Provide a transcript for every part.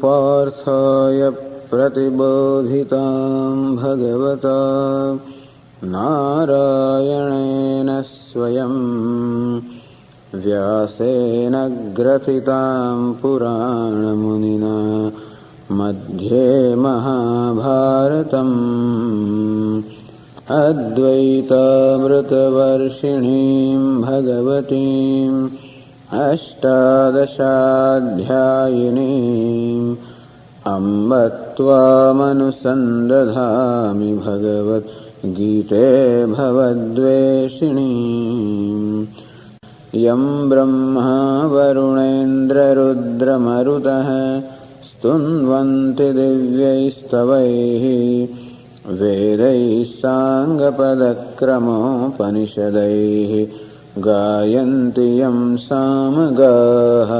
पार्थाय प्रतिबोधितां भगवता नारायणेन स्वयं व्यासेन ग्रथितां पुराणमुनिना मध्ये महाभारतम् अद्वैतामृतवर्षिणीं भगवतीम् अष्टादशाध्यायिनीम् अम्ब त्वामनुसन्दधामि भगवद्गीते भवद्वेषिणीम् यं ब्रह्मा वरुणेन्द्ररुद्रमरुतः स्तुन्वन्ति दिव्यैस्तवैः वेदैः साङ्गपदक्रमोपनिषदैः गायन्ति यं सामगाः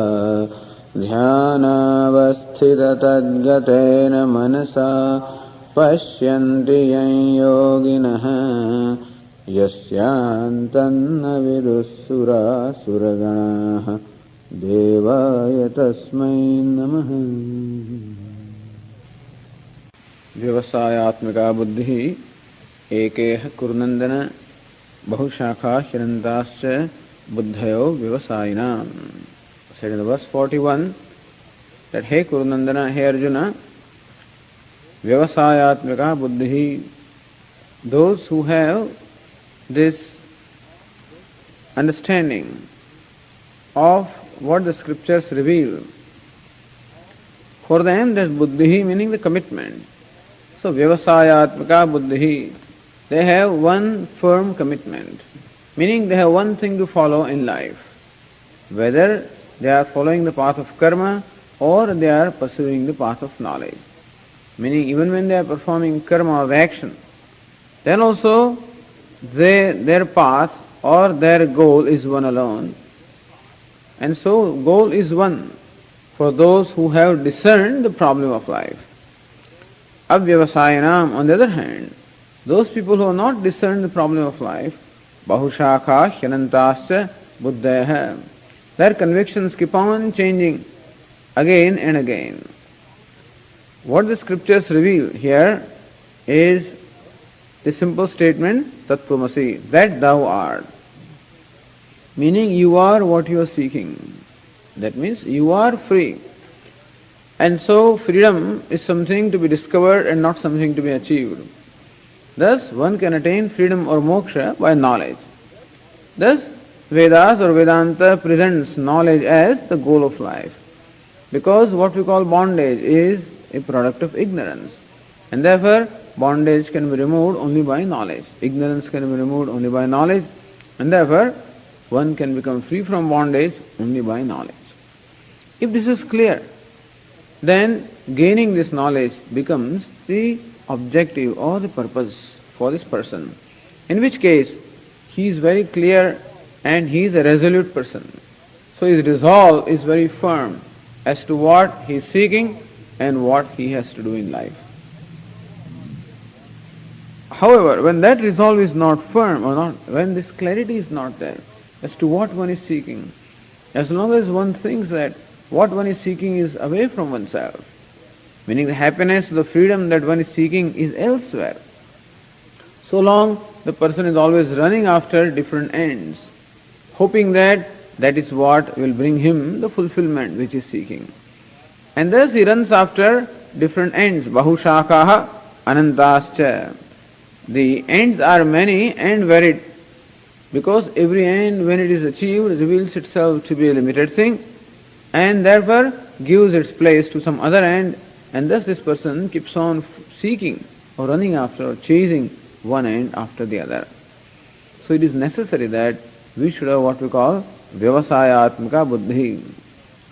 ध्यानावस्थिततद्गतेन मनसा पश्यन्ति यं योगिनः यस्यान्तन्न विदुःसुरासुरगणाः देवाय तस्मै नमः। व्यवसायात्मिका बुद्धि एकेह कुरुनन्दन बहुशाखा हिरन्ताश्च बुद्धयो व्यवसायिनाम्. Said in the verse 41 that hey Kurunandana, hey Arjuna, Vyavasayatmika buddhi, those who have this understanding of what the scriptures reveal, for them there's buddhi meaning the commitment. So Vyavasayatmika buddhi, they have one firm commitment, meaning they have one thing to follow in life, whether they are following the path of karma or they are pursuing the path of knowledge. Meaning even when they are performing karma or action, then also their path or their goal is one alone. And so goal is one for those who have discerned the problem of life. Avyavasayanam, on the other hand, those people who have not discerned the problem of life, bahushakha hyanantascha buddhayaha, their convictions keep on changing again and again. What the scriptures reveal here is the simple statement, Tattvamasi, that thou art. Meaning you are what you are seeking. That means you are free. And so freedom is something to be discovered and not something to be achieved. Thus one can attain freedom or moksha by knowledge. Thus Vedas or Vedanta presents knowledge as the goal of life. Because what we call bondage is a product of ignorance. And therefore bondage can be removed only by knowledge. Ignorance can be removed only by knowledge. And therefore one can become free from bondage only by knowledge. If this is clear, then gaining this knowledge becomes the objective or the purpose for this person. In which case he is very clear and he is a resolute person. So his resolve is very firm as to what he is seeking and what he has to do in life. However, when that resolve is not firm or not, when this clarity is not there as to what one is seeking, as long as one thinks that what one is seeking is away from oneself, meaning the happiness, the freedom that one is seeking is elsewhere, so long the person is always running after different ends, hoping that that is what will bring him the fulfillment which he is seeking. And thus he runs after different ends, bahushakaha anantascha. The ends are many and varied, because every end when it is achieved reveals itself to be a limited thing and therefore gives its place to some other end, and thus this person keeps on seeking or running after or chasing one end after the other. So it is necessary that we should have what we call vyavasayatmika buddhi,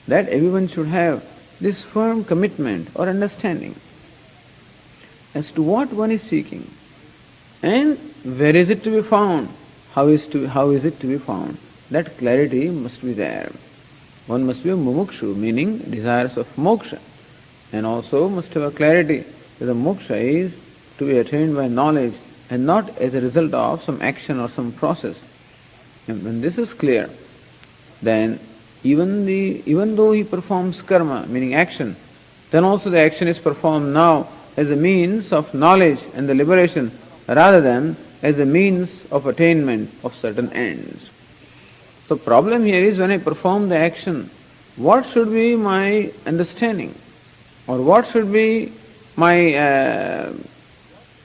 that everyone should have this firm commitment or understanding as to what one is seeking and where is it to be found, how is it to be found. That clarity must be there. One must be a mumukshu, meaning desires of moksha, and also must have a clarity that the moksha is to be attained by knowledge and not as a result of some action or some process. And when this is clear, then even though he performs karma, meaning action, then also the action is performed now as a means of knowledge and the liberation rather than as a means of attainment of certain ends. So problem here is when I perform the action, what should be my understanding or what should be my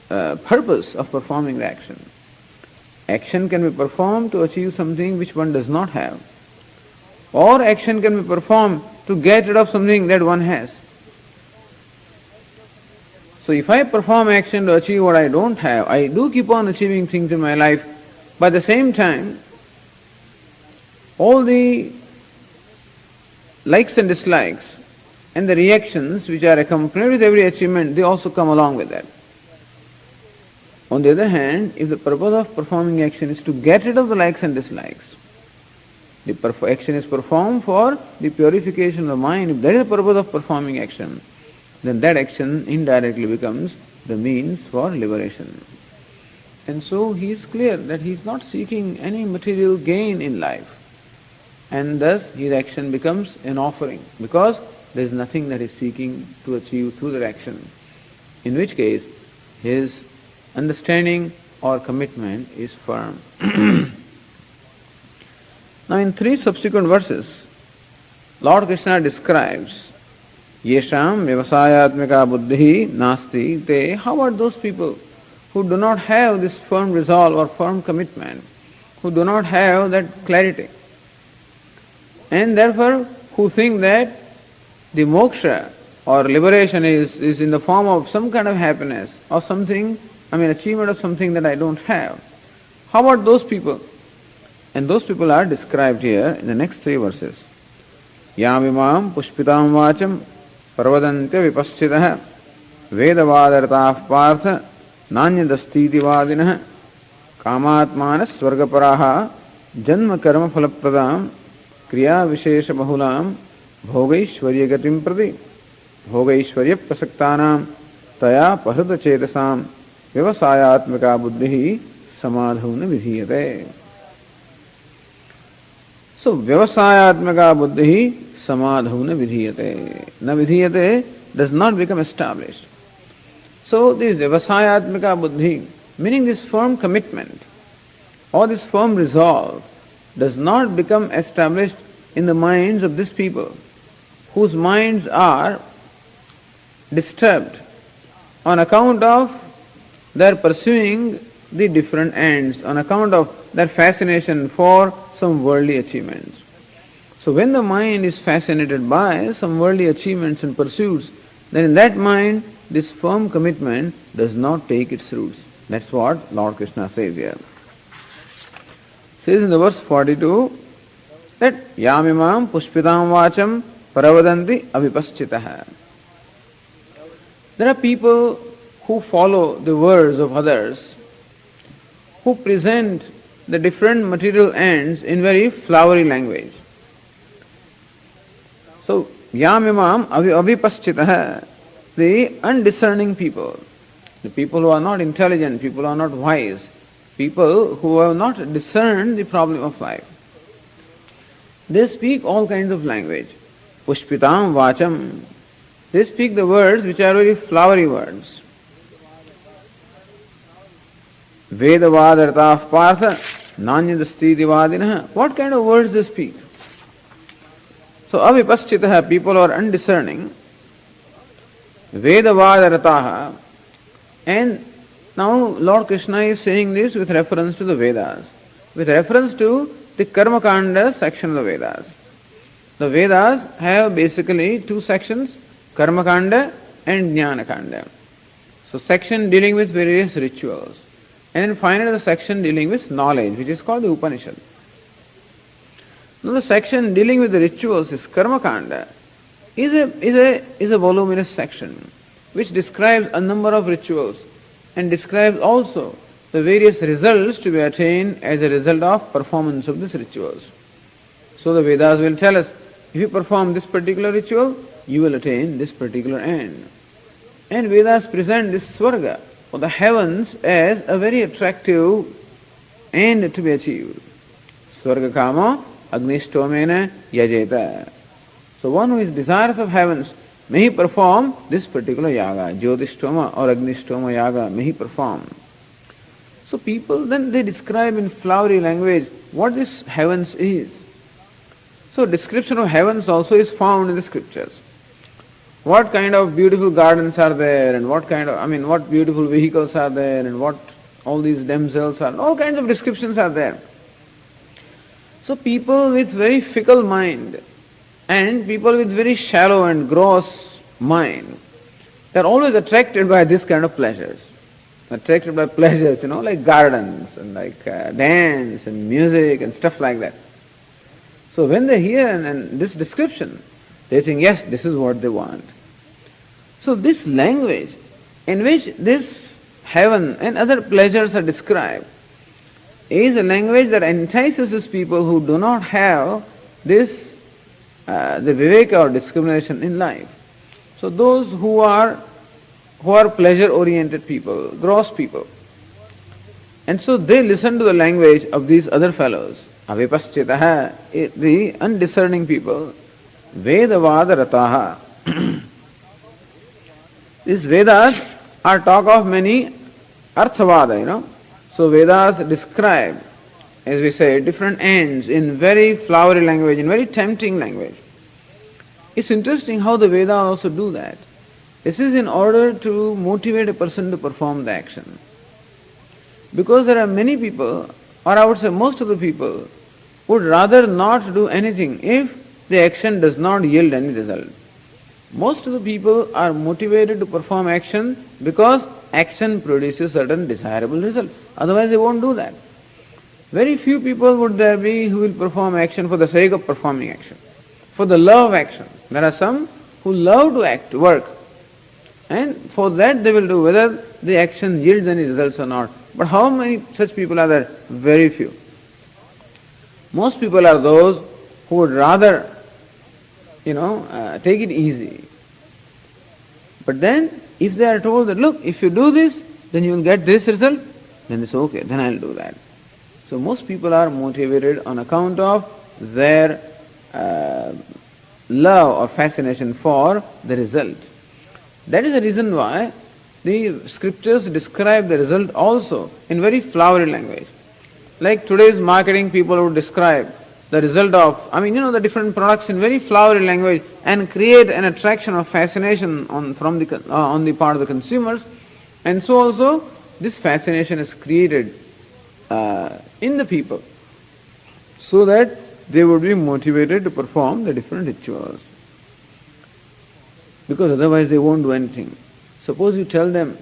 purpose of performing the action. Action can be performed to achieve something which one does not have, or action can be performed to get rid of something that one has. So if I perform action to achieve what I don't have, I do keep on achieving things in my life, but at the same time, all the likes and dislikes and the reactions which are accompanied with every achievement, they also come along with that. On the other hand, if the purpose of performing action is to get rid of the likes and dislikes, the action is performed for the purification of the mind, if that is the purpose of performing action, then that action indirectly becomes the means for liberation. And so he is clear that he is not seeking any material gain in life. And thus his action becomes an offering, because there is nothing that he is seeking to achieve through that action. In which case, his understanding or commitment is firm. Now in 3 subsequent verses, Lord Krishna describes Yesham Vyavasayatmika Buddhi Nasti Te. How are those people who do not have this firm resolve or firm commitment, who do not have that clarity, and therefore who think that the moksha or liberation is in the form of some kind of happiness or something, achievement of something that I don't have. How about those people? And those people are described here in the next 3 verses. Yamimam pushpitam vacham parvadantya vipaschitah vedavadartah partha nanyadastiti vadinah kamatmanas swargaparaha janma karma phalapradam kriya vishesha bahulam bhogaishwarya gatim prati bhogaishwarya prasaktanam taya pahrita chetasam vyavasayatmika buddhi samadhavna vidhiyate. So, vyavasayatmaka buddhi samadhavna vidhiyate. Na vidhiyate does not become established. So, this vyavasayatmaka buddhi, meaning this firm commitment or this firm resolve, does not become established in the minds of these people whose minds are disturbed on account of their pursuing the different ends, on account of their fascination for some worldly achievements. So when the mind is fascinated by some worldly achievements and pursuits, then in that mind this firm commitment does not take its roots. That's what Lord Krishna says here. Says in the verse 42 that Yamimam pushpitam vacham paravadanti avipaschitah. There are people who follow the words of others, who present the different material ends in very flowery language. So, Yamimam avipaschitah, the undiscerning people, the people who are not intelligent, people who are not wise, people who have not discerned the problem of life. They speak all kinds of language. Pushpitam vacham. They speak the words which are very flowery words. Vedavadartah partha nanyadastiti vadinah. What kind of words they speak? So avipaschitah, people who are undiscerning. Vedavadartah. And now Lord Krishna is saying this with reference to the Vedas, with reference to the Karma Kanda section of the Vedas. The Vedas have basically 2 sections, Karma Kanda and Jnana Kanda. So section dealing with various rituals. And then finally the section dealing with knowledge, which is called the Upanishad. Now the section dealing with the rituals, is Karma Kanda, is a voluminous section which describes a number of rituals and describes also the various results to be attained as a result of performance of these rituals. So the Vedas will tell us, if you perform this particular ritual, you will attain this particular end. And Vedas present this Swarga, or the heavens, as a very attractive end to be achieved. Swarga kama agnistomena yajeta. So one who is desirous of heavens may he perform this particular yaga, Jyotishtoma or Agnishtoma yaga, may he perform. So people then they describe in flowery language what this heavens is. So description of heavens also is found in the scriptures. What kind of beautiful gardens are there and what beautiful vehicles are there and what all these damsels are, all kinds of descriptions are there. So people with very fickle mind and people with very shallow and gross mind, they are always attracted by this kind of pleasures. Attracted by pleasures, like gardens and like dance and music and stuff like that. So when they hear and this description, they think, yes, this is what they want. So this language in which this heaven and other pleasures are described is a language that entices these people who do not have this the viveka or discrimination in life. So those who are pleasure-oriented people, gross people. And so they listen to the language of these other fellows. Avipaschitaha, the undiscerning people, Vedavada rataha. These Vedas are talk of many Arthavada, So Vedas describe, as we say, different ends in very flowery language, in very tempting language. It's interesting how the Vedas also do that. This is in order to motivate a person to perform the action. Because there are many people, or I would say most of the people, would rather not do anything if the action does not yield any result. Most of the people are motivated to perform action because action produces certain desirable result. Otherwise they won't do that. Very few people would there be who will perform action for the sake of performing action, for the love of action. There are some who love to act, to work, and for that they will do whether the action yields any results or not. But how many such people are there? Very few. Most people are those who would rather, take it easy. But then, if they are told that, look, if you do this, then you will get this result, then they say, okay, then I'll do that. So most people are motivated on account of their love or fascination for the result. That is the reason why the scriptures describe the result also in very flowery language. Like today's marketing people would describe the result of, the different products in very flowery language and create an attraction or fascination on the part of the consumers. And so also this fascination is created in the people so that they would be motivated to perform the different rituals. Because otherwise they won't do anything. Suppose you tell them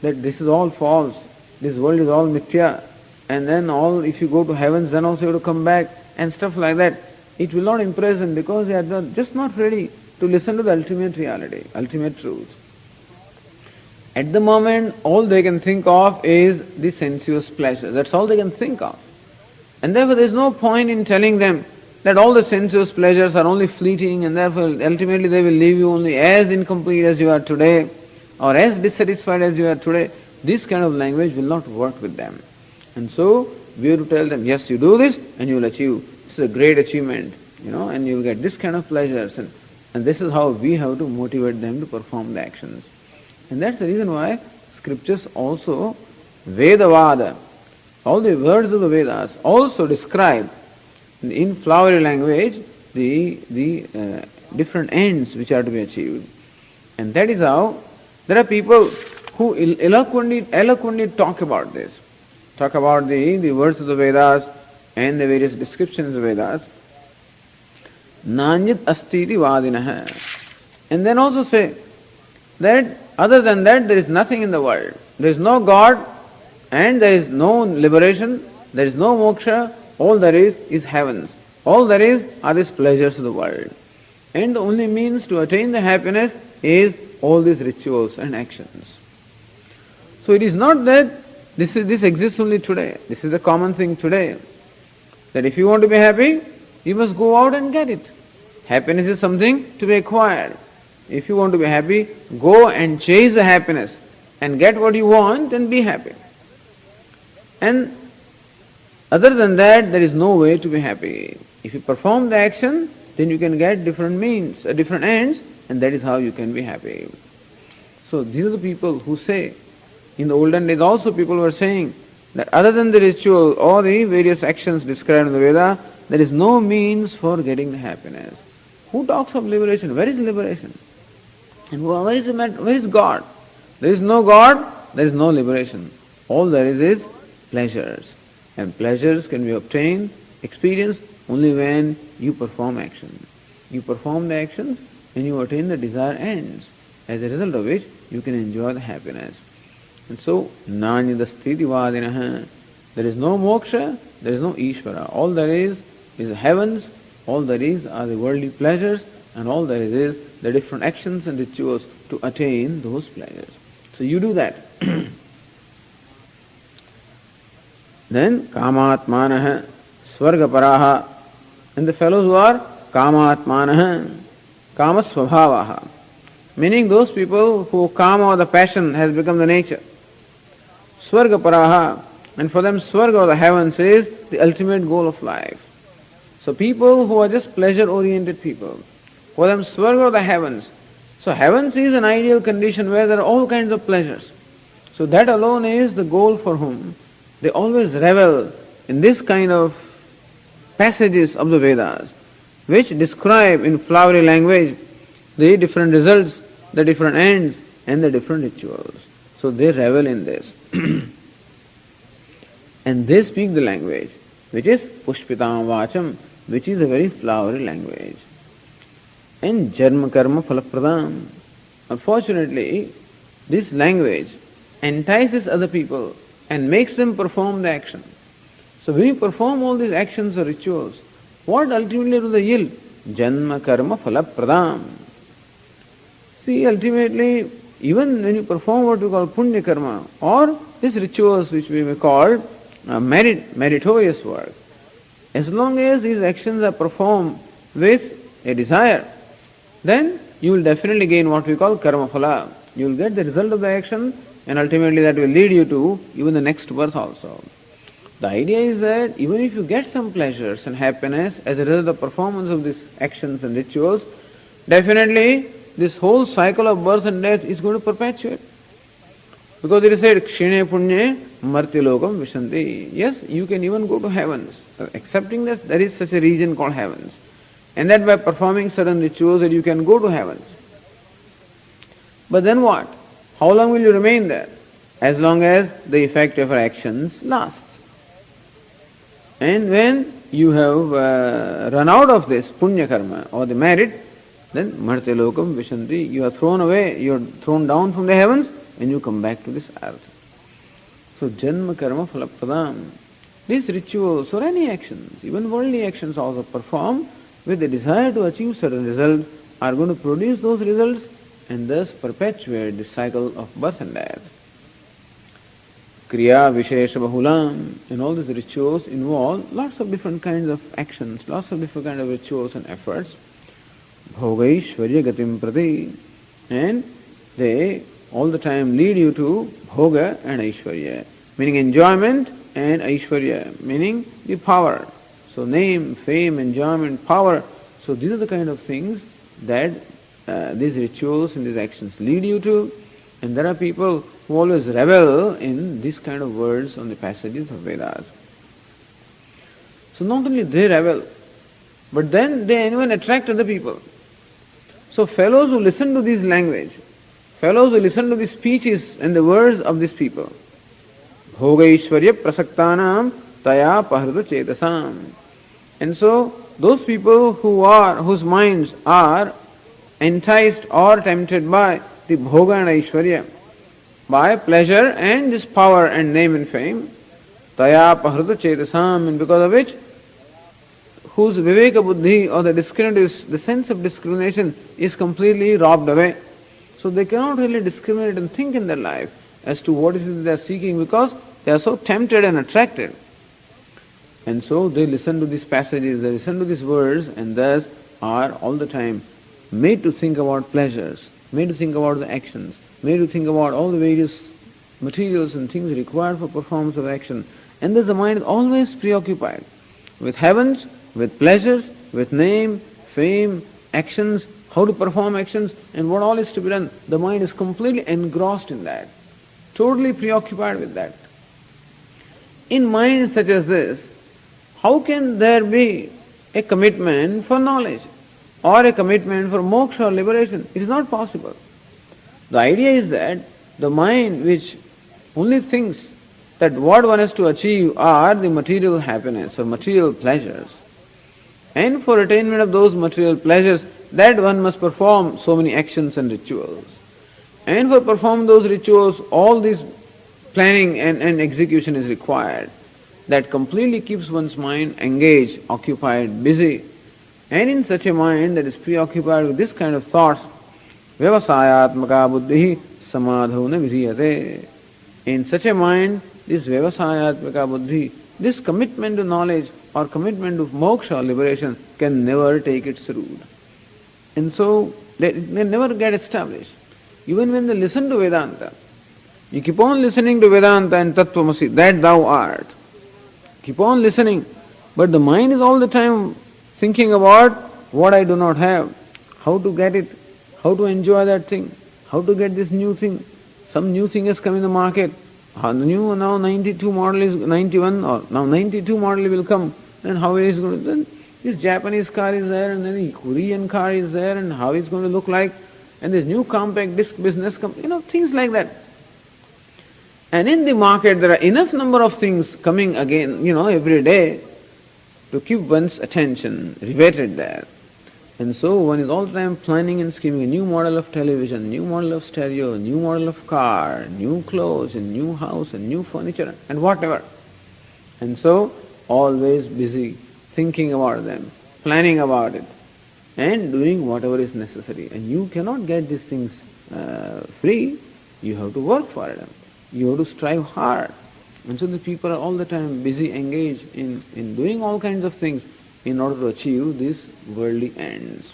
that this is all false, this world is all mithya, and then if you go to heavens, then also you have to come back, and stuff like that. It will not impress them because they are just not ready to listen to the ultimate reality, ultimate truth. At the moment, all they can think of is the sensuous pleasure. That's all they can think of. And therefore there is no point in telling them that all the sensuous pleasures are only fleeting and therefore ultimately they will leave you only as incomplete as you are today or as dissatisfied as you are today. This kind of language will not work with them. And so we have to tell them, yes, you do this and you will achieve. This is a great achievement, and you will get this kind of pleasures. And this is how we have to motivate them to perform the actions. And that's the reason why scriptures also, Vedavada, all the words of the Vedas also describe in flowery language the different ends which are to be achieved. And that is how there are people who eloquently talk about this. Talk about the words of the Vedas and the various descriptions of the Vedas. Nanyat astiti vadinaha. And then also say that other than that there is nothing in the world. There is no God and there is no liberation, there is no moksha, all there is heavens. All there is are these pleasures of the world. And the only means to attain the happiness is all these rituals and actions. So it is not that this exists only today. This is a common thing today. That if you want to be happy, you must go out and get it. Happiness is something to be acquired. If you want to be happy, go and chase the happiness and get what you want and be happy. And other than that, there is no way to be happy. If you perform the action, then you can get different means, different ends, and that is how you can be happy. So these are the people who say, in the olden days also people were saying that other than the ritual or the various actions described in the Veda, there is no means for getting the happiness. Who talks of liberation? Where is liberation? And where is God? There is no God, there is no liberation. All there is pleasures. And pleasures can be obtained, experienced only when you perform action. You perform the actions and you attain the desired ends, as a result of which you can enjoy the happiness. And so, nanyadastiti vadinaha, there is no moksha, there is no Ishvara. All there is the heavens, all there is are the worldly pleasures, and all there is the different actions and rituals to attain those pleasures. So you do that. Then, kamatmanaha, swargaparaha, and the fellows who are kamatmanaha, kamasvabhavaha, meaning those people who kama or the passion has become the nature. Swargaparaha, and for them swarga or the heavens is the ultimate goal of life. So people who are just pleasure-oriented people, for them swarga or the heavens. So heavens is an ideal condition where there are all kinds of pleasures. So that alone is the goal for whom they always revel in this kind of passages of the Vedas, which describe in flowery language the different results, the different ends, and the different rituals. So they revel in this. And they speak the language, which is Pushpitam Vacham, which is a very flowery language. And Jarma Karma Phalapradam. Unfortunately, this language entices other people and makes them perform the action. So when you perform all these actions or rituals, what ultimately do they yield? Janma Karma Phalapradam. See, ultimately, even when you perform what we call Punya Karma, or these rituals which we may call meritorious work, as long as these actions are performed with a desire, then you will definitely gain what we call karma phala. You will get the result of the action, and ultimately that will lead you to even the next birth also. The idea is that even if you get some pleasures and happiness as a result of the performance of these actions and rituals, definitely this whole cycle of birth and death is going to perpetuate. Because it is said, Kshine Punye Martilokam Vishanti. Yes, you can even go to heavens, accepting that there is such a region called heavens. And that by performing certain rituals that you can go to heavens. But then what? How long will you remain there? As long as the effect of your actions lasts. And when you have run out of this punya karma or the merit, then martilokam vishanti, you are thrown away, you are thrown down from the heavens and you come back to this earth. So janma karma phalapradam. These rituals or any actions, even worldly actions also performed with the desire to achieve certain results, are going to produce those results and thus perpetuate the cycle of birth and death. Kriya Vishesha Bahulam, and all these rituals involve lots of different kinds of actions, lots of different kinds of rituals and efforts. Bhogaishvarya Gatim Prati, and they all the time lead you to Bhoga and Aishvarya, meaning enjoyment, and Aishvarya, meaning the power. So name, fame, enjoyment, power. So these are the kind of things that these rituals and these actions lead you to. And there are people who always revel in these kind of words on the passages of Vedas. So not only they revel, but then they even attract other people. So fellows who listen to this language, fellows who listen to the speeches and the words of these people, Bhogaishvarya prasaktanam taya pahrita chetasam. And so those people whose minds are enticed or tempted by the bhoga and aishvarya, by pleasure and this power and name and fame, taya pahrita chetasam, and because of which, whose viveka buddhi or the sense of discrimination is completely robbed away. So they cannot really discriminate and think in their life as to what it is they are seeking, because they are so tempted and attracted. And so they listen to these passages, they listen to these words, and thus are all the time made to think about pleasures, made to think about the actions, made to think about all the various materials and things required for performance of action. And thus the mind is always preoccupied with heavens, with pleasures, with name, fame, actions, how to perform actions and what all is to be done. The mind is completely engrossed in that, totally preoccupied with that. In minds such as this, how can there be a commitment for knowledge or a commitment for moksha or liberation? It is not possible. The idea is that the mind which only thinks that what one has to achieve are the material happiness or material pleasures, and for attainment of those material pleasures, that one must perform so many actions and rituals. And for performing those rituals, all this planning and execution is required. That completely keeps one's mind engaged, occupied, busy. And in such a mind that is preoccupied with this kind of thoughts, vyavasayatmaka buddhi samadho na vijiyate. In such a mind, this vyavasayatmaka buddhi, this commitment to knowledge or commitment to moksha or liberation can never take its root. And so they never get established. Even when they listen to Vedanta, you keep on listening to Vedanta and Tattvamasi, that thou art. Keep on listening, but the mind is all the time thinking about what I do not have, how to get it, how to enjoy that thing, how to get this new thing. Some new thing has come in the market. New now 92 model is 91, or now 92 model will come. And how is going to, then this Japanese car is there, and then the Korean car is there, and how it's going to look like, and this new compact disc business, things like that. And in the market there are enough number of things coming again, every day to keep one's attention riveted there. And so one is all the time planning and scheming a new model of television, new model of stereo, new model of car, new clothes, and new house, and new furniture, and whatever. And so always busy thinking about them, planning about it, and doing whatever is necessary. And you cannot get these things free. You have to work for it. You have to strive hard. And so the people are all the time busy, engaged in doing all kinds of things in order to achieve these worldly ends.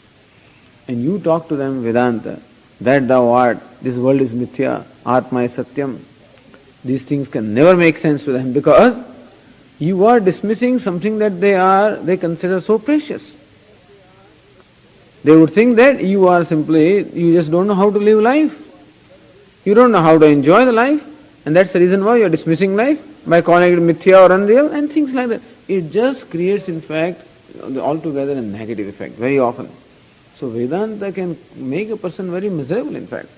And you talk to them Vedanta, that thou art, this world is mithya, atma is satyam. These things can never make sense to them because you are dismissing something that they consider so precious. They would think that you just don't know how to live life. You don't know how to enjoy the life, and that's the reason why you are dismissing life by calling it mithya or unreal and things like that. It just creates, in fact, altogether a negative effect, very often. So Vedanta can make a person very miserable, in fact.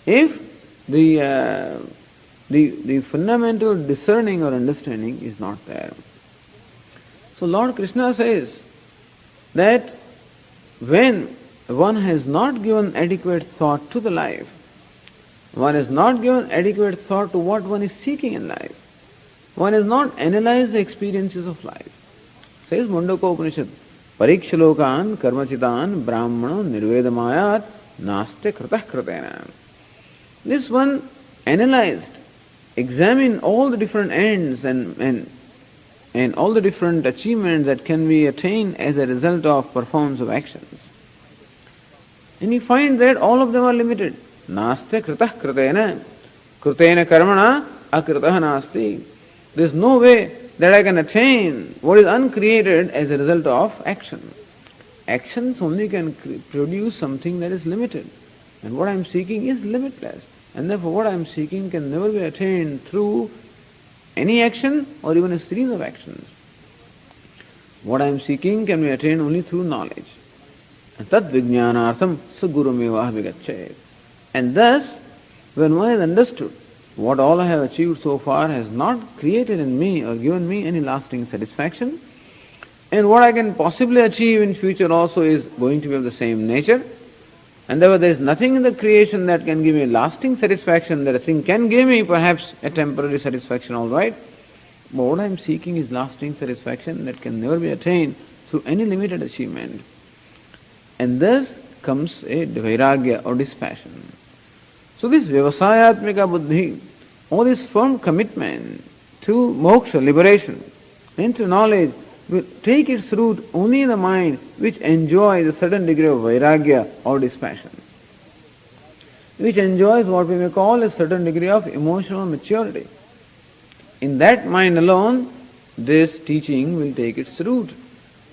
If the fundamental discerning or understanding is not there. So Lord Krishna says that when one has not given adequate thought to the life, one has not given adequate thought to what one is seeking in life, one has not analyzed the experiences of life. Says Mundaka Upanishad, Parikshalokan karmachitan brahmano nirvedamayat naste kratah kratena. This one analyzed, examined all the different ends and all the different achievements that can be attained as a result of performance of actions. And you find that all of them are limited. Naste kratah kratena. Kratena karmana akratah nasti. There is no way that I can attain what is uncreated as a result of action. Actions only can produce something that is limited. And what I am seeking is limitless. And therefore what I am seeking can never be attained through any action or even a series of actions. What I am seeking can be attained only through knowledge. And tat vijnanartham sagurumeva vigachet. And thus, when one has understood what all I have achieved so far has not created in me or given me any lasting satisfaction, and what I can possibly achieve in future also is going to be of the same nature, and therefore there is nothing in the creation that can give me lasting satisfaction. That a thing can give me perhaps a temporary satisfaction, all right, but what I am seeking is lasting satisfaction that can never be attained through any limited achievement. And thus comes a vairagya or dispassion. So this vyavasayatmika buddhi, all this firm commitment to moksha, liberation, and to knowledge will take its root only in the mind which enjoys a certain degree of vairagya or dispassion, which enjoys what we may call a certain degree of emotional maturity. In that mind alone, this teaching will take its root.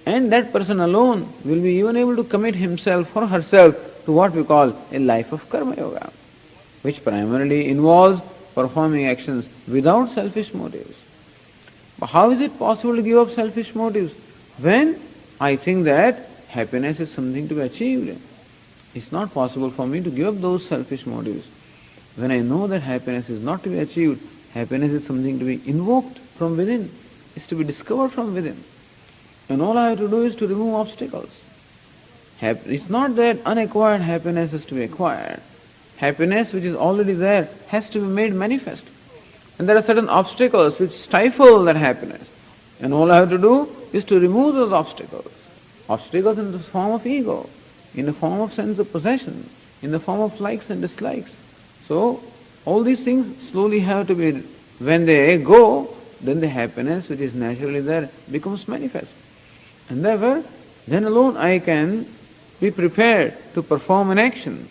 And that person alone will be even able to commit himself or herself to what we call a life of karma yoga, which primarily involves performing actions without selfish motives. But how is it possible to give up selfish motives when I think that happiness is something to be achieved? It's not possible for me to give up those selfish motives. When I know that happiness is not to be achieved, happiness is something to be invoked from within, it's to be discovered from within. And all I have to do is to remove obstacles. It's not that unacquired happiness is to be acquired. Happiness which is already there has to be made manifest. And there are certain obstacles which stifle that happiness. And all I have to do is to remove those obstacles. Obstacles in the form of ego, in the form of sense of possession, in the form of likes and dislikes. So, all these things slowly have to be, when they go, then the happiness which is naturally there becomes manifest. And therefore, then alone I can be prepared to perform an action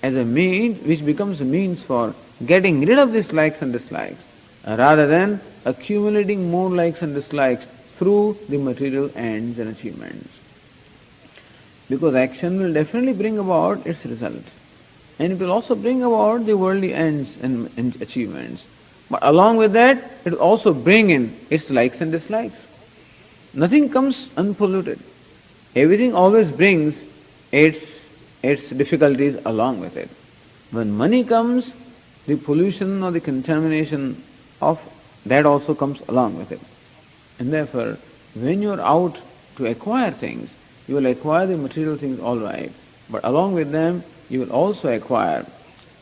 as a means which becomes a means for getting rid of these likes and dislikes, rather than accumulating more likes and dislikes through the material ends and achievements. Because action will definitely bring about its results. And it will also bring about the worldly ends and achievements. But along with that, it will also bring in its likes and dislikes. Nothing comes unpolluted. Everything always brings its difficulties along with it. When money comes, the pollution or the contamination of that also comes along with it. And therefore, when you are out to acquire things, you will acquire the material things all right, but along with them, you will also acquire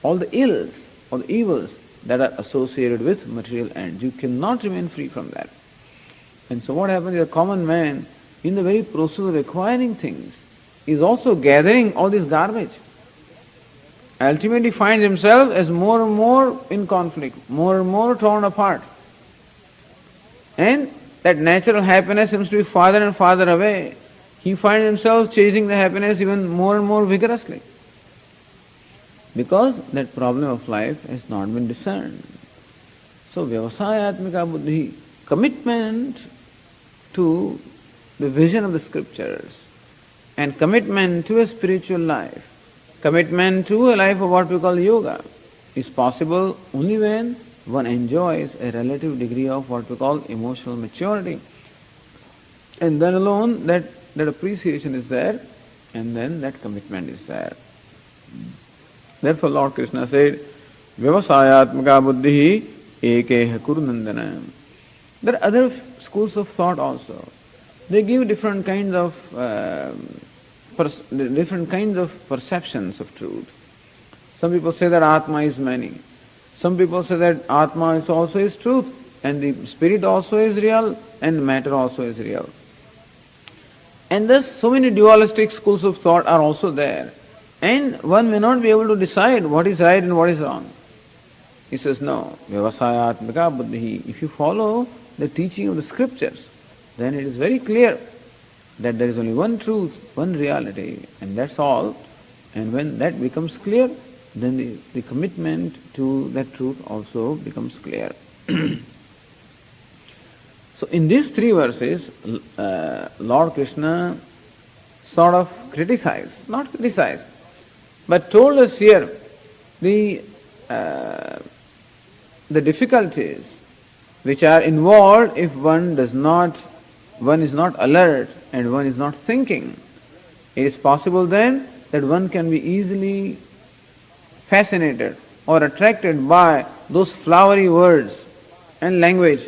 all the ills or the evils that are associated with material ends. You cannot remain free from that. And so what happens is a common man, in the very process of acquiring things, is also gathering all this garbage. Ultimately finds himself as more and more in conflict, more and more torn apart. And that natural happiness seems to be farther and farther away. He finds himself chasing the happiness even more and more vigorously. Because that problem of life has not been discerned. So vyavasayatmika buddhi, commitment to the vision of the scriptures and commitment to a spiritual life, commitment to a life of what we call yoga, is possible only when one enjoys a relative degree of what we call emotional maturity. And then alone that appreciation is there, and then that commitment is there. Therefore Lord Krishna said, vyavasayatmaka buddhi ekeha kuru nandana. There are other schools of thought also. They give different kinds of perceptions of truth. Some people say that Atma is many. Some people say that Atma is also is truth, and the spirit also is real, and matter also is real. And thus so many dualistic schools of thought are also there. And one may not be able to decide what is right and what is wrong. He says, no, vyavasayatmika buddhi. If you follow the teaching of the scriptures, then it is very clear that there is only one truth, one reality, and that's all. And when that becomes clear, then the commitment to that truth also becomes clear. So in these three verses, Lord Krishna sort of not criticized, but told us here the difficulties which are involved if one is not alert and one is not thinking. It is possible then that one can be easily fascinated or attracted by those flowery words and language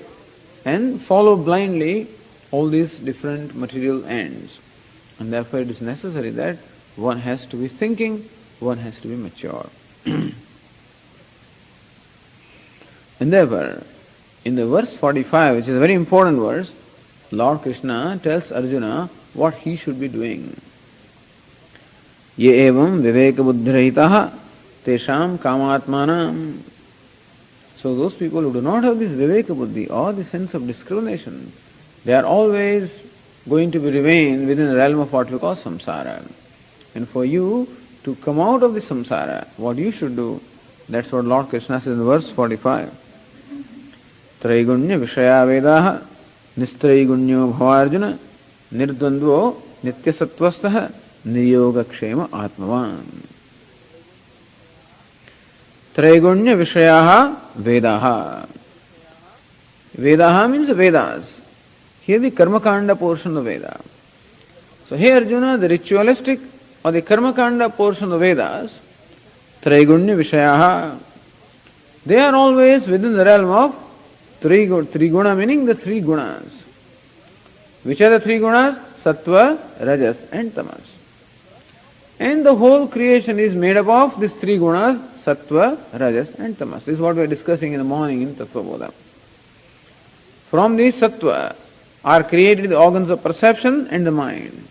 and follow blindly all these different material ends. And therefore it is necessary that one has to be thinking, one has to be mature. And therefore, in the verse 45, which is a very important verse, Lord Krishna tells Arjuna what he should be doing. Ye evam viveka buddhirahitaha tesham kamatmanam. So those people who do not have this viveka buddhi or the sense of discrimination, they are always going to be remain within the realm of what we call samsara. And for you to come out of the samsara, what you should do, that's what Lord Krishna says in verse 45. Traigunya vishaya vedaha nistraigunya bhavarjuna निर्द्वंद्वो नित्यसत्वस्थः निर्योगक्षेम आत्मवान. Trigunya Vishayaha Vedaha. Vedaha means the Vedas. Here the Karma Kanda portion of Veda. So here Arjuna, the ritualistic or the Karma Kanda portion of Vedas, Trigunya Vishayaha, they are always within the realm of Triguna, meaning the three gunas. Which are the three gunas? Sattva, Rajas and Tamas. And the whole creation is made up of these three gunas, Sattva, Rajas and Tamas. This is what we are discussing in the morning in Tattva Bodha. From these Sattva are created the organs of perception and the mind.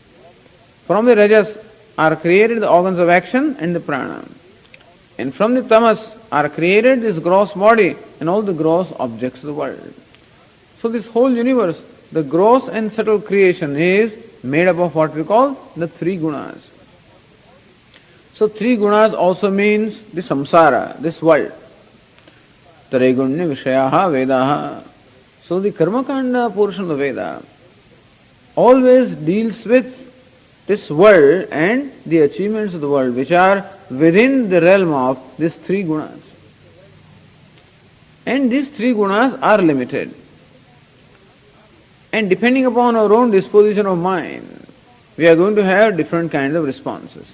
From the Rajas are created the organs of action and the prana. And from the Tamas are created this gross body and all the gross objects of the world. So this whole universe, the gross and subtle creation is made up of what we call the three gunas. So three gunas also means the samsara, this world. Trigunya Vishayaha Vedaha. So the Karmakanda portion of Veda always deals with this world and the achievements of the world which are within the realm of these three gunas. And these three gunas are limited. And depending upon our own disposition of mind, we are going to have different kinds of responses.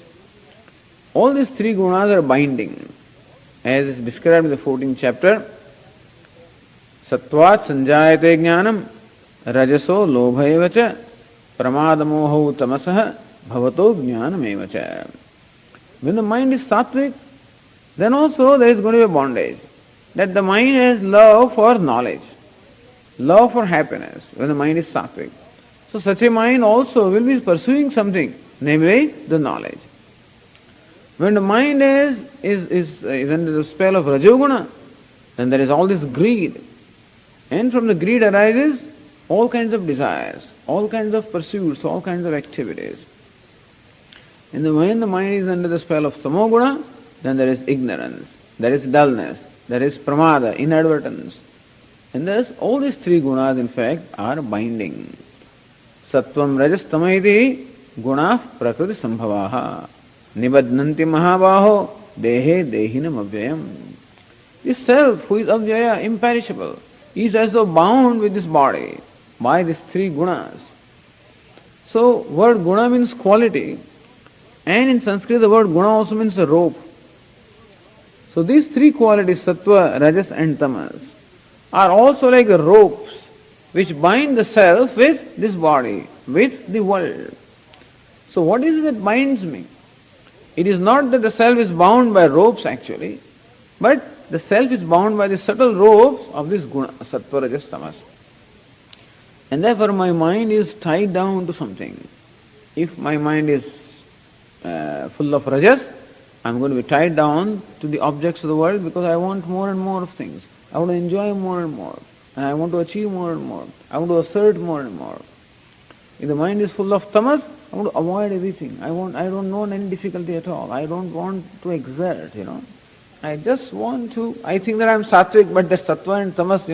All these three gunas are binding, as is described in the 14th chapter. Sattvat sanjayate jnanam, rajaso lobhayevacha, pramadamoho tamasah, bhavato jnanamevacha. When the mind is sattvic, then also there is going to be a bondage. That the mind has love for knowledge, love for happiness, when the mind is sattvic. So such a mind also will be pursuing something, namely the knowledge. When the mind is under the spell of Rajoguna, then there is all this greed. And from the greed arises all kinds of desires, all kinds of pursuits, all kinds of activities. And when the mind is under the spell of Samoguna, then there is ignorance, there is dullness, there is pramada, inadvertence. And thus all these three gunas in fact are binding. Sattvam rajas tamaiti gunah prakriti sambhavaha. Nibadnanti mahabaho dehe dehinam avyayam. This self who is avyaya, imperishable, is as though bound with this body by these three gunas. So word guna means quality, and in Sanskrit the word guna also means a rope. So these three qualities, sattva, rajas and tamas, are also like ropes which bind the self with this body, with the world. So what is it that binds me? It is not that the self is bound by ropes actually, but the self is bound by the subtle ropes of this guna, sattva, rajas, tamas. And therefore my mind is tied down to something. If my mind is full of rajas, I am going to be tied down to the objects of the world because I want more and more of things. I want to enjoy more and more. And I want to achieve more and more. I want to assert more and more. If the mind is full of tamas, I want to avoid everything. I don't want any difficulty at all. I don't want to exert, I just want to, I think that I am sattvic, but the sattva and tamas,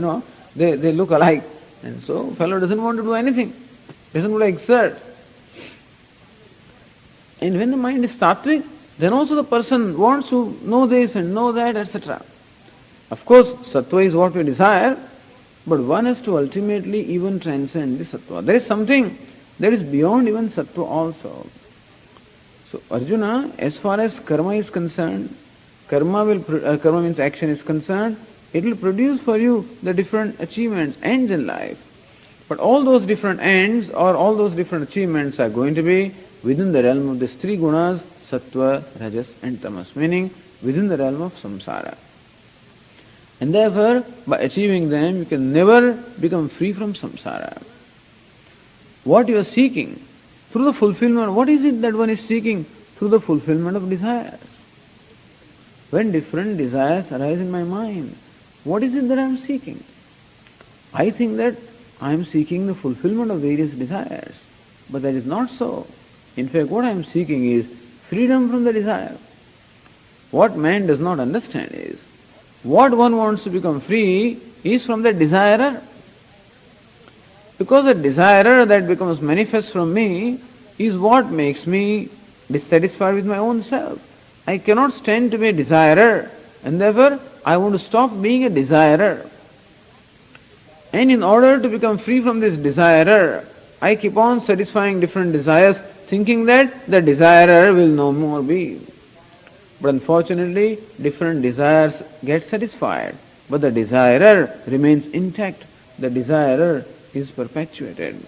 they look alike. And so fellow doesn't want to do anything. Doesn't want to exert. And when the mind is sattvic, then also the person wants to know this and know that, etc. Of course, sattva is what we desire, but one has to ultimately even transcend the sattva. There is something that is beyond even sattva also. So Arjuna, as far as karma is concerned, karma means action is concerned, it will produce for you the different achievements, ends in life. But all those different ends or all those different achievements are going to be within the realm of these three gunas, sattva, rajas and tamas, meaning within the realm of samsara. And therefore, by achieving them, you can never become free from samsara. What you are seeking through the fulfillment, what is it that one is seeking? Through the fulfillment of desires. When different desires arise in my mind, what is it that I am seeking? I think that I am seeking the fulfillment of various desires, but that is not so. In fact, what I am seeking is freedom from the desire. What man does not understand is, what one wants to become free is from the desirer. Because the desire that becomes manifest from me is what makes me dissatisfied with my own self. I cannot stand to be a desirer, and therefore I want to stop being a desirer. And in order to become free from this desirer, I keep on satisfying different desires, thinking that the desirer will no more be. But unfortunately, different desires get satisfied, but the desirer remains intact. The desirer is perpetuated.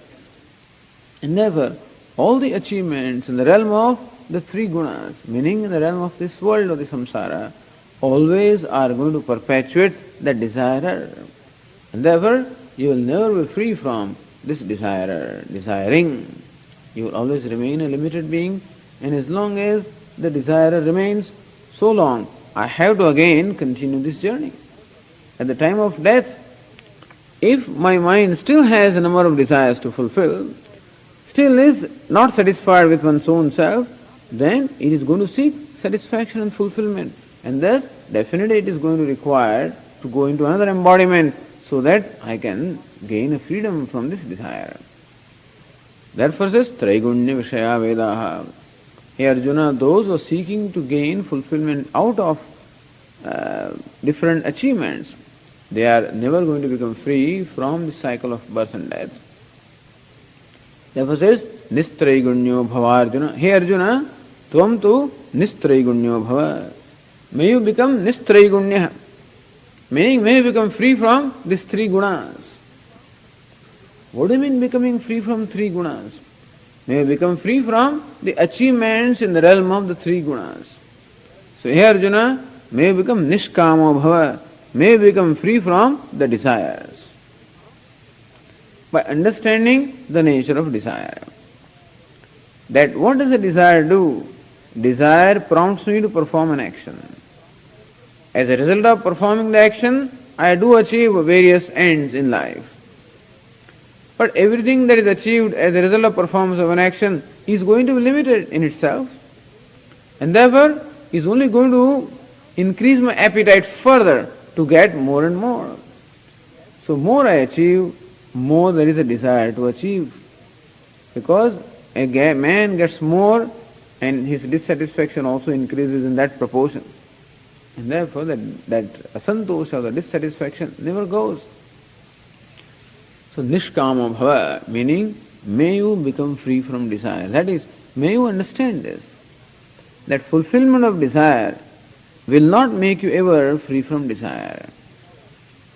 And therefore, all the achievements in the realm of the three gunas, meaning in the realm of this world of the samsara, always are going to perpetuate the desirer. And therefore, you will never be free from this desirer, desiring. You will always remain a limited being, and as long as the desirer remains, so long I have to again continue this journey. At the time of death, if my mind still has a number of desires to fulfill, still is not satisfied with one's own self, then it is going to seek satisfaction and fulfillment. And thus, definitely it is going to require to go into another embodiment so that I can gain a freedom from this desire. Therefore says, Traigunya Vishaya Vedaha. Hey Arjuna, those who are seeking to gain fulfillment out of different achievements, they are never going to become free from the cycle of birth and death. Therefore says, Nistraigunya Bhava Arjuna. Hey Arjuna, Tvam tu Nistraigunya Bhava. May you become Nistraigunya. Meaning, may you become free from these three gunas. What do you mean becoming free from three gunas? May you become free from the achievements in the realm of the three gunas. So here Arjuna, may you become Nishkamo Bhava. May you become free from the desires. By understanding the nature of desire. That what does a desire do? Desire prompts me to perform an action. As a result of performing the action, I do achieve various ends in life. But everything that is achieved as a result of performance of an action is going to be limited in itself. And therefore, is only going to increase my appetite further to get more and more. So more I achieve, more there is a desire to achieve. Because a man gets more and his dissatisfaction also increases in that proportion. And therefore that asantosha, the dissatisfaction, never goes. So nishkama bhava, meaning may you become free from desire. That is, may you understand this. That fulfillment of desire will not make you ever free from desire.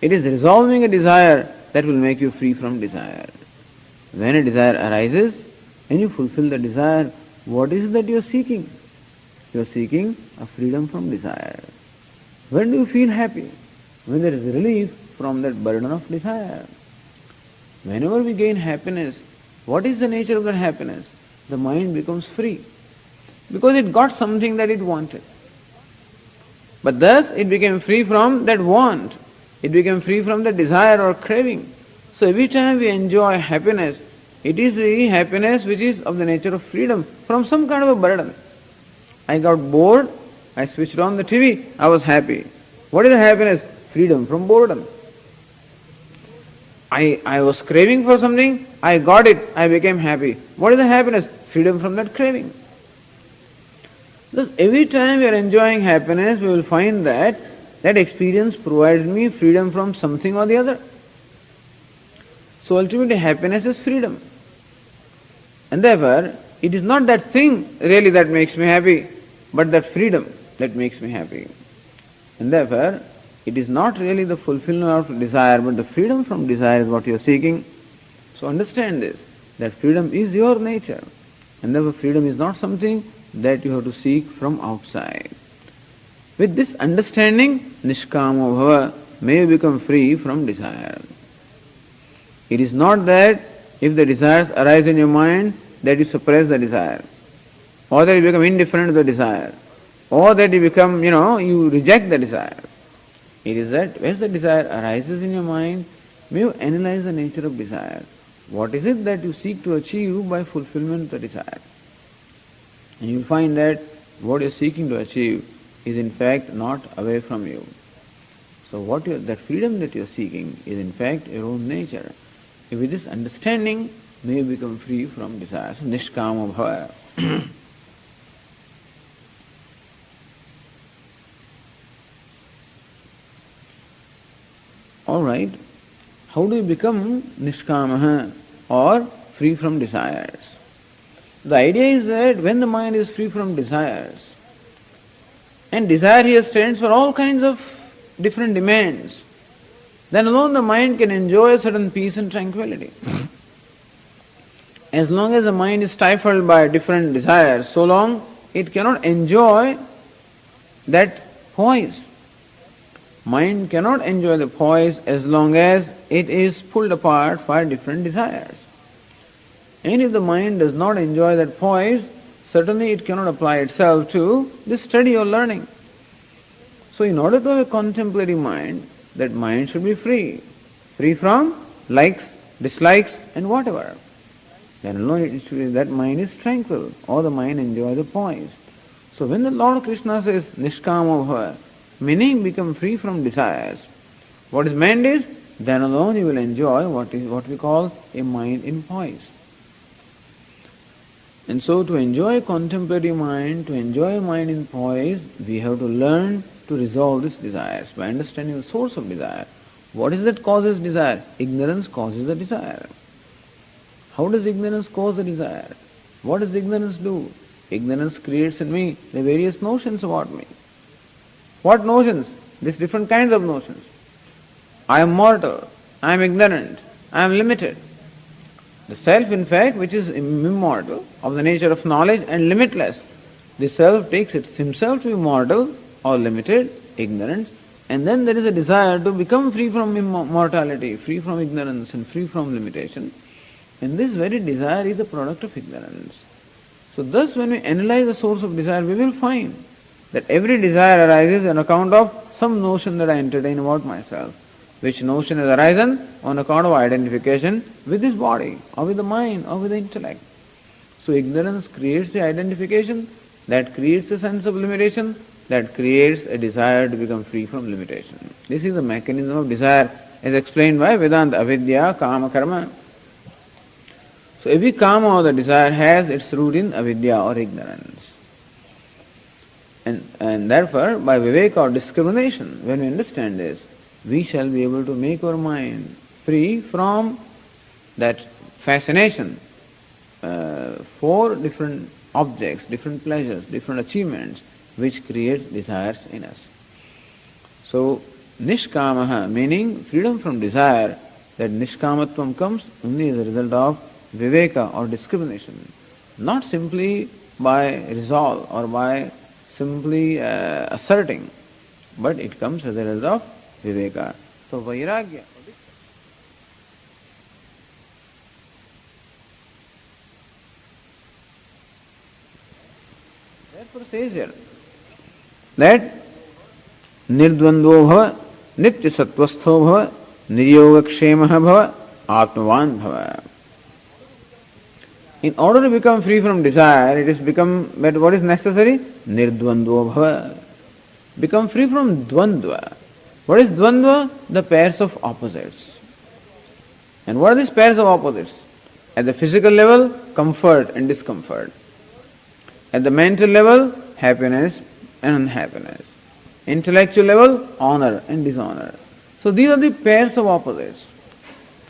It is resolving a desire that will make you free from desire. When a desire arises and you fulfill the desire, what is it that you are seeking? You are seeking a freedom from desire. When do you feel happy? When there is relief from that burden of desire. Whenever we gain happiness, what is the nature of that happiness? The mind becomes free. Because it got something that it wanted. But thus it became free from that want. It became free from the desire or craving. So every time we enjoy happiness, it is the happiness which is of the nature of freedom from some kind of a burden. I got bored, I switched on the TV, I was happy. What is the happiness? Freedom from boredom. I was craving for something, I got it, I became happy. What is the happiness? Freedom from that craving. Thus, every time we are enjoying happiness, we will find that that experience provides me freedom from something or the other. So ultimately happiness is freedom. And therefore, it is not that thing really that makes me happy, but that freedom that makes me happy. And therefore, it is not really the fulfillment of desire, but the freedom from desire is what you are seeking. So understand this, that freedom is your nature. And therefore freedom is not something that you have to seek from outside. With this understanding, nishkamo bhava, may you become free from desire. It is not that if the desires arise in your mind, that you suppress the desire, or that you become indifferent to the desire, or that you become, you reject the desire. It is that as the desire arises in your mind, may you analyze the nature of desire. What is it that you seek to achieve by fulfillment of the desire? And you will find that what you are seeking to achieve is in fact not away from you. So that freedom that you are seeking is in fact your own nature. With this understanding, may you become free from desires. Nishkama bhava. Alright, how do you become nishkamaha or free from desires? The idea is that when the mind is free from desires, and desire here stands for all kinds of different demands, then alone the mind can enjoy a certain peace and tranquility. As long as the mind is stifled by different desires, so long it cannot enjoy that poise. Mind cannot enjoy the poise as long as it is pulled apart by different desires. And if the mind does not enjoy that poise, certainly it cannot apply itself to this study or learning. So in order to have a contemplative mind, that mind should be free. Free from likes, dislikes and whatever. Then alone that mind is tranquil, or the mind enjoys the poise. So when the Lord Krishna says Nishkama bhava, meaning become free from desires, what is meant is, then alone you will enjoy what we call a mind in poise. And so to enjoy a contemplative mind, to enjoy a mind in poise, we have to learn to resolve these desires by understanding the source of desire. What is that causes desire? Ignorance causes the desire. How does ignorance cause the desire? What does ignorance do? Ignorance creates in me the various notions about me. What notions? These different kinds of notions. I am mortal, I am ignorant, I am limited. The self, in fact, which is immortal, of the nature of knowledge and limitless, the self takes it himself to be mortal or limited, ignorance, and then there is a desire to become free from mortality, free from ignorance and free from limitation. And this very desire is a product of ignorance. So thus when we analyze the source of desire, we will find that every desire arises on account of some notion that I entertain about myself, which notion has arisen on account of identification with this body, or with the mind, or with the intellect. So ignorance creates the identification, that creates a sense of limitation, that creates a desire to become free from limitation. This is the mechanism of desire as explained by Vedanta, avidya, kama, karma. So every kama or the desire has its root in avidya or ignorance. And therefore, by viveka or discrimination, when we understand this, we shall be able to make our mind free from that fascination for different objects, different pleasures, different achievements, which create desires in us. So, nishkamaha, meaning freedom from desire, that nishkamatvam comes only as a result of viveka or discrimination, not simply by resolve or by simply asserting, but it comes as a result of viveka. So vairagya. Therefore says here that nirdvandvo bhava, nitya sattvastho bhava, niryogakshemah bhava, atmavan bhava. In order to become free from desire, it is become, but what is necessary? Nirdvandvo bhava. Become free from dvandva. What is dvandva? The pairs of opposites. And what are these pairs of opposites? At the physical level, comfort and discomfort. At the mental level, happiness and unhappiness. Intellectual level, honor and dishonor. So these are the pairs of opposites.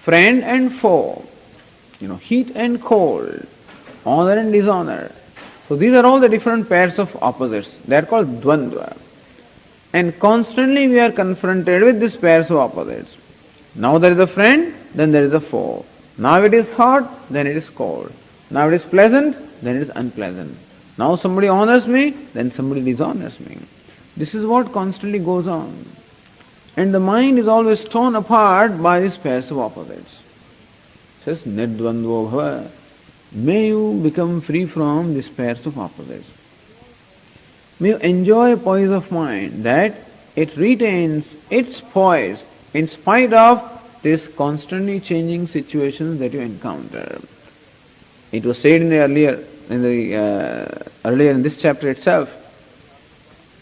Friend and foe. Heat and cold. Honor and dishonor. So these are all the different pairs of opposites. They are called dvandva. And constantly we are confronted with these pairs of opposites. Now there is a friend, then there is a foe. Now it is hot, then it is cold. Now it is pleasant, then it is unpleasant. Now somebody honors me, then somebody dishonors me. This is what constantly goes on. And the mind is always torn apart by these pairs of opposites. It says, nirdvandvo bhava. May you become free from these pairs of opposites. May you enjoy a poise of mind that it retains its poise in spite of these constantly changing situations that you encounter. It was said earlier in this chapter itself,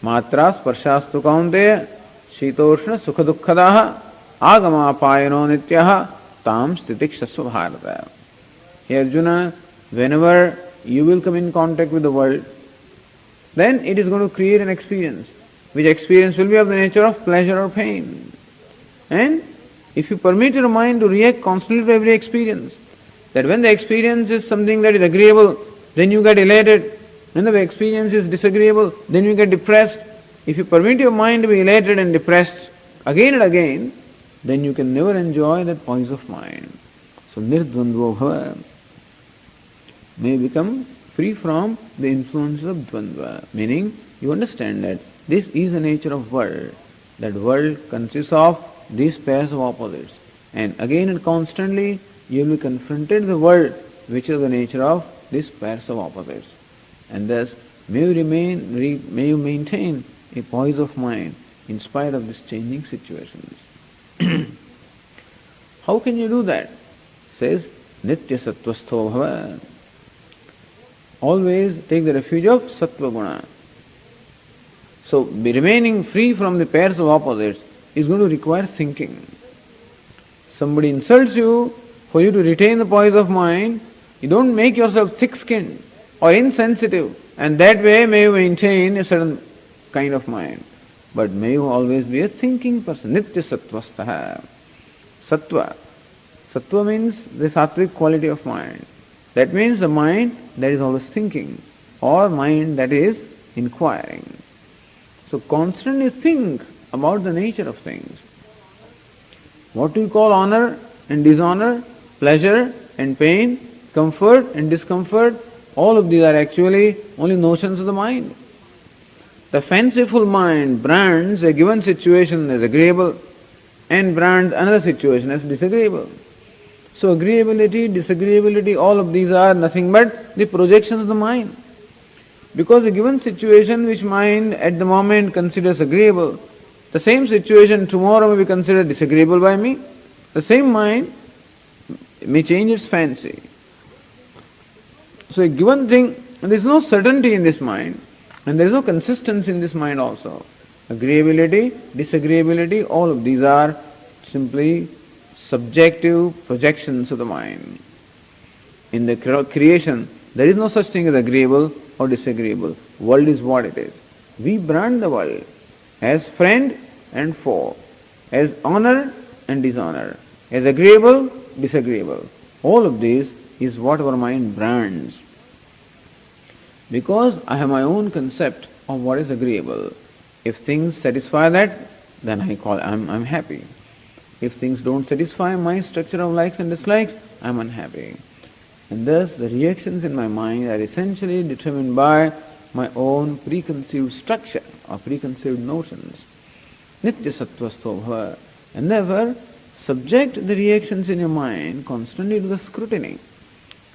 Matra sparshastu kaunteya shitoshna sukha dukkadaha agama payano nityaha tam stitikshasva bharata. Hey Arjuna, whenever you will come in contact with the world, then it is going to create an experience, which experience will be of the nature of pleasure or pain. And if you permit your mind to react constantly to every experience, that when the experience is something that is agreeable, then you get elated. When the experience is disagreeable, then you get depressed. If you permit your mind to be elated and depressed again and again, then you can never enjoy that poise of mind. So nirdvandvo bhava. May become free from the influences of dvandva. Meaning, you understand that this is the nature of world. That world consists of these pairs of opposites. And again and constantly, you will be confronted with the world which is the nature of these pairs of opposites. And thus, may you maintain a poise of mind in spite of these changing situations. How can you do that? Says, Nitya Sattvastho Bhava. Always take the refuge of Sattva Guna. So, remaining free from the pairs of opposites is going to require thinking. Somebody insults you, for you to retain the poise of mind, you don't make yourself thick-skinned or insensitive, and that way may you maintain a certain kind of mind. But may you always be a thinking person. Nitya Sattvastaha. Sattva. Sattva means the sattvic quality of mind. That means the mind that is always thinking, or mind that is inquiring. So constantly think about the nature of things. What do you call honor and dishonor, pleasure and pain, comfort and discomfort? All of these are actually only notions of the mind. The fanciful mind brands a given situation as agreeable and brands another situation as disagreeable. So agreeability, disagreeability, all of these are nothing but the projections of the mind. Because a given situation which mind at the moment considers agreeable, the same situation tomorrow may be considered disagreeable by me. The same mind may change its fancy. So a given thing, there is no certainty in this mind, and there is no consistency in this mind also. Agreeability, disagreeability, all of these are simply subjective projections of the mind. In the creation, there is no such thing as agreeable or disagreeable. World is what it is. We brand the world as friend and foe, as honor and dishonor, as agreeable, disagreeable. All of this is what our mind brands. Because I have my own concept of what is agreeable. If things satisfy that, then I'm happy. If things don't satisfy my structure of likes and dislikes, I'm unhappy. And thus the reactions in my mind are essentially determined by my own preconceived structure or preconceived notions. Nitya Sattvasto Bhava. And therefore, subject the reactions in your mind constantly to the scrutiny.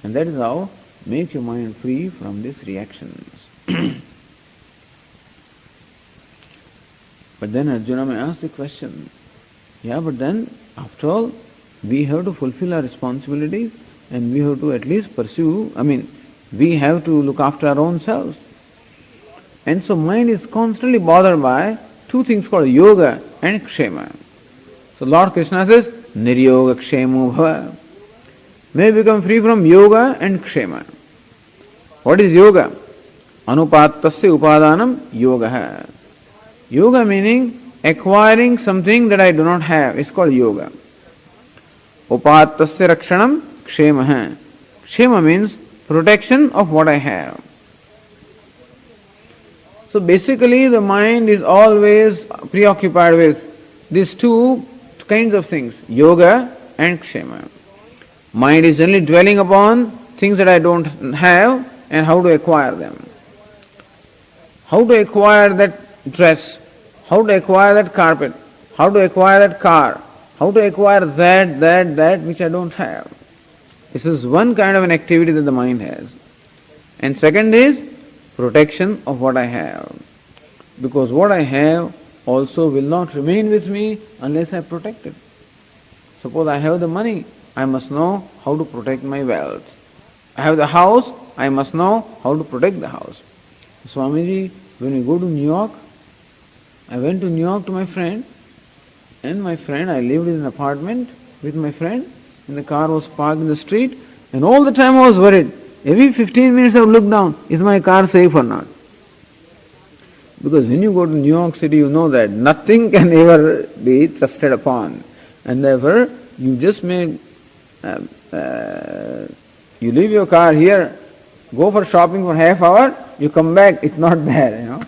And that is how make your mind free from these reactions. But then Arjuna may ask the question, but then, after all, we have to fulfill our responsibilities and we have to at least we have to look after our own selves. And so mind is constantly bothered by two things called yoga and kshema. So Lord Krishna says, niryoga kshemo bhava. May become free from yoga and kshema. What is yoga? Anupattasya upadanam yoga. Yoga meaning acquiring something that I do not have. It's called yoga. Upattasya rakshanam kshema. Kshema means protection of what I have. So basically the mind is always preoccupied with these two kinds of things, yoga and kshema. Mind is only dwelling upon things that I don't have and how to acquire them. How to acquire that dress, how to acquire that carpet, how to acquire that car, how to acquire that which I don't have. This is one kind of an activity that the mind has. And second is protection of what I have. Because what I have also will not remain with me unless I protect it. Suppose I have the money, I must know how to protect my wealth. I have the house, I must know how to protect the house. Swamiji, when we go to New York, I went to New York to my friend, and I lived in an apartment with my friend, and the car was parked in the street, and all the time I was worried. Every 15 minutes I would look down, is my car safe or not? Because when you go to New York City, you know that nothing can ever be trusted upon. And therefore, you just may, you leave your car here, go for shopping for half hour, you come back, it's not there,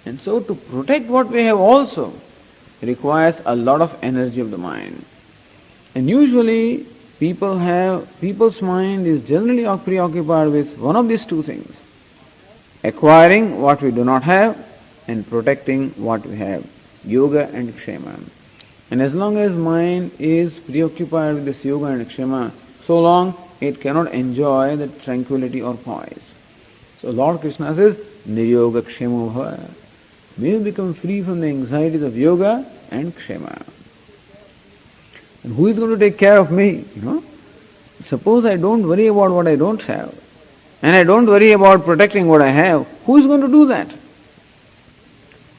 And so to protect what we have also requires a lot of energy of the mind. And usually people's mind is generally preoccupied with one of these two things: acquiring what we do not have and protecting what we have, yoga and kshema. And as long as mind is preoccupied with this yoga and kshema, so long it cannot enjoy the tranquility or poise. So Lord Krishna says, Niryoga kshemo bhava. May you become free from the anxieties of yoga and kshema. And who is going to take care of me? Suppose I don't worry about what I don't have, and I don't worry about protecting what I have, who is going to do that?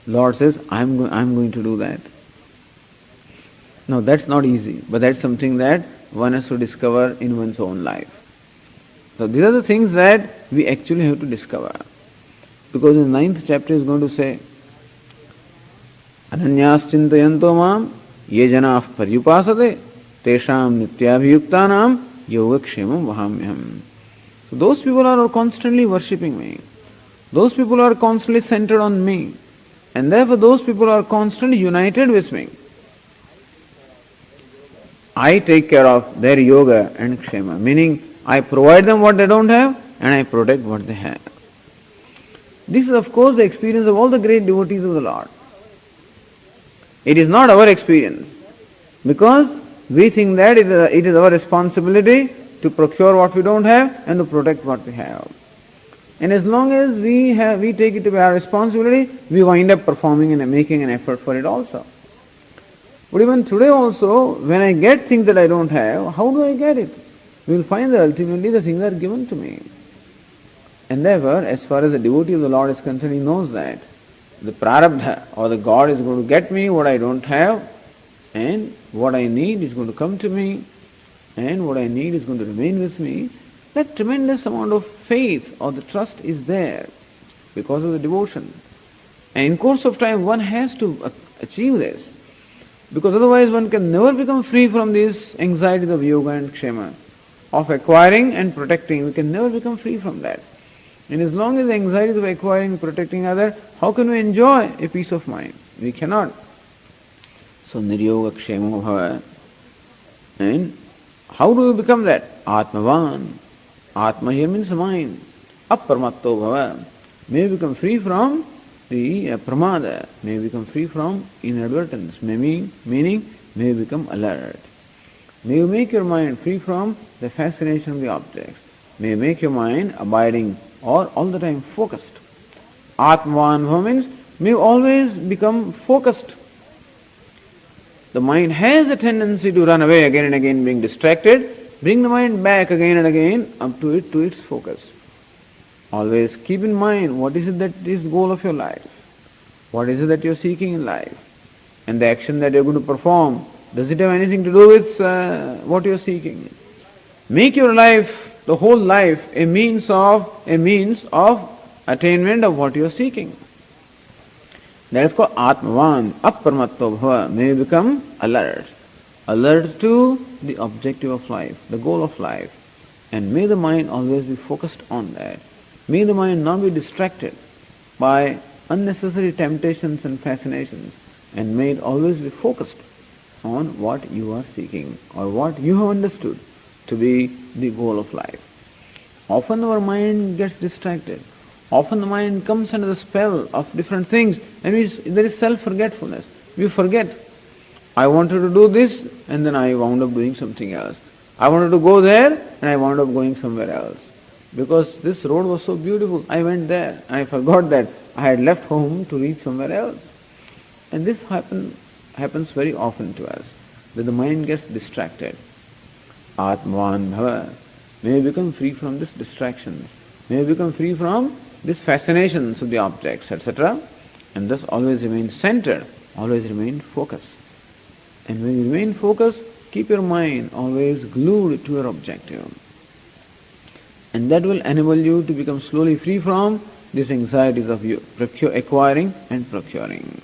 Lord says, I'm going to do that. Now that's not easy, but that's something that one has to discover in one's own life. So these are the things that we actually have to discover. Because in the 9th chapter is going to say, Ananyas chintayanto mam ye janah paryupasate tesham nityabhiyuktanam yogakshemam vahamyam. So those people are constantly worshipping me. Those people are constantly centered on me. And therefore those people are constantly united with me. I take care of their yoga and kshema, meaning I provide them what they don't have and I protect what they have. This is of course the experience of all the great devotees of the Lord. It is not our experience, because we think that it is our responsibility to procure what we don't have and to protect what we have. And as long as we take it to be our responsibility, we wind up performing and making an effort for it also. But even today also, when I get things that I don't have, how do I get it? We will find that ultimately the things are given to me. And therefore, as far as the devotee of the Lord is concerned, he knows that the prarabdha or the God is going to get me what I don't have, and what I need is going to come to me, and what I need is going to remain with me. That tremendous amount of faith or the trust is there because of the devotion. And in course of time, one has to achieve this, because otherwise one can never become free from these anxieties of yoga and kshema, of acquiring and protecting. We can never become free from that. And as long as the anxieties of acquiring and protecting are there, how can we enjoy a peace of mind? We cannot. So niryoga kshemo bhava. And how do we become that? Atmavan. Atma here means mind. Aparmatto bhava. May we become free from the pramada. May we become free from inadvertence. Meaning, may we become alert. May you make your mind free from the fascination of the objects. May you make your mind abiding or all the time focused. Atmavan means may you always become focused. The mind has a tendency to run away again and again, being distracted. Bring the mind back again and again up to its focus. Always keep in mind what is it that is the goal of your life. What is it that you are seeking in life? And the action that you are going to perform, does it have anything to do with what you are seeking? Make your life, the whole life, a means of attainment of what you are seeking. That is called Atmavan, Aparmatto bhava. May you become alert. Alert to the objective of life, the goal of life. And may the mind always be focused on that. May the mind not be distracted by unnecessary temptations and fascinations. And may it always be focused on what you are seeking or what you have understood to be the goal of life. Often our mind gets distracted. Often the mind comes under the spell of different things, and there is self-forgetfulness. We forget. I wanted to do this, and then I wound up doing something else. I wanted to go there, and I wound up going somewhere else. Because this road was so beautiful, I went there, and I forgot that I had left home to reach somewhere else. And this happens very often to us, that the mind gets distracted. Atmavan bhava. May we become free from these distractions. May we become free from these fascinations of the objects, etc. And thus always remain centered, always remain focused. And when you remain focused, keep your mind always glued to your objective. And that will enable you to become slowly free from these anxieties of you acquiring and procuring.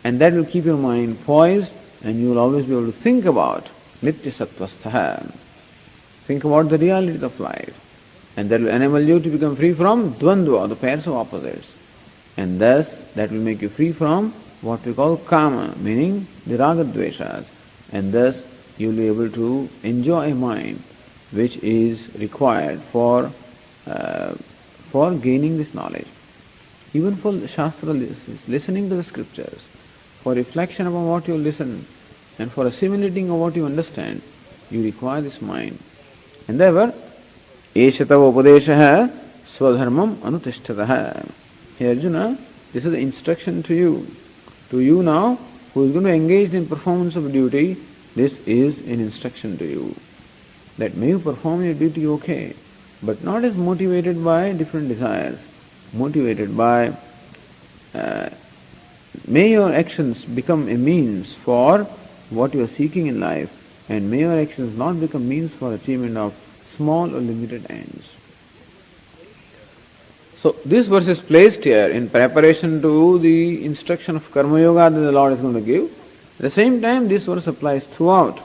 And that will keep your mind poised, and you will always be able to think about Nitya Sattvastha. Think about the realities of life. And that will enable you to become free from Dvandva, the pairs of opposites. And thus, that will make you free from what we call Kama, meaning the Raga Dveshas. And thus, you will be able to enjoy a mind which is required for gaining this knowledge. Even for Shastra listening to the scriptures, for reflection upon what you listen, and for assimilating of what you understand, you require this mind. And therefore, Eshatava Upadeshaha Swadharmam Anutishthataha. Hey Arjuna, this is the instruction to you. To you now, who is going to engage in performance of duty, this is an instruction to you. That may you perform your duty okay, but not as motivated by different desires, motivated by, may your actions become a means for what you are seeking in life, and may your actions not become means for achievement of small or limited ends. So this verse is placed here in preparation to the instruction of Karma Yoga that the Lord is going to give. At the same time, this verse applies throughout.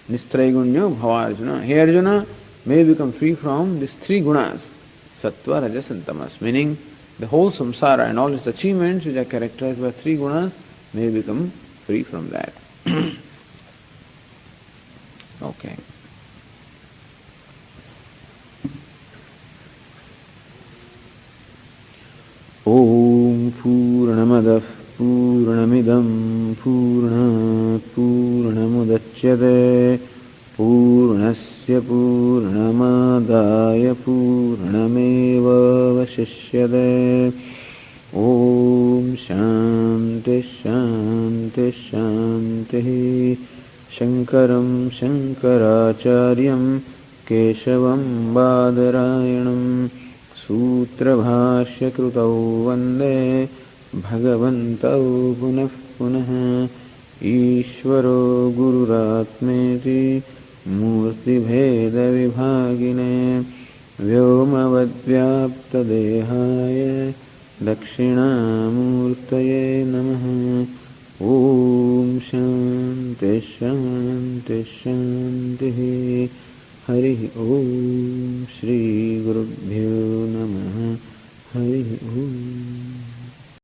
Nistraigunyo Bhava Arjuna. Hey Arjuna, may you become free from these three gunas, Sattva, Rajas and Tamas, meaning the whole samsara and all its achievements which are characterized by three gunas, may you become free from that. Okay. Om Purnamadah Purnamidam Purnat Purnamudachyate Purnasya Purnamadaya Purnameva Vashishyate. Om Shanti Shanti Shanti. Shankaram Shankaracharyam Keshavam Badarayanam Sutrabhashya Krutau Vande Bhagavantau Punah Punah Ishvaro Gururatmeti Murti Bheda Vibhagine Vyomavadvyapta Dehaya Dakshinamurtaye Namaha. Om Shanti Shanti Shanti. Hari Om Shri Gurubhyo Namaha. Hari Om.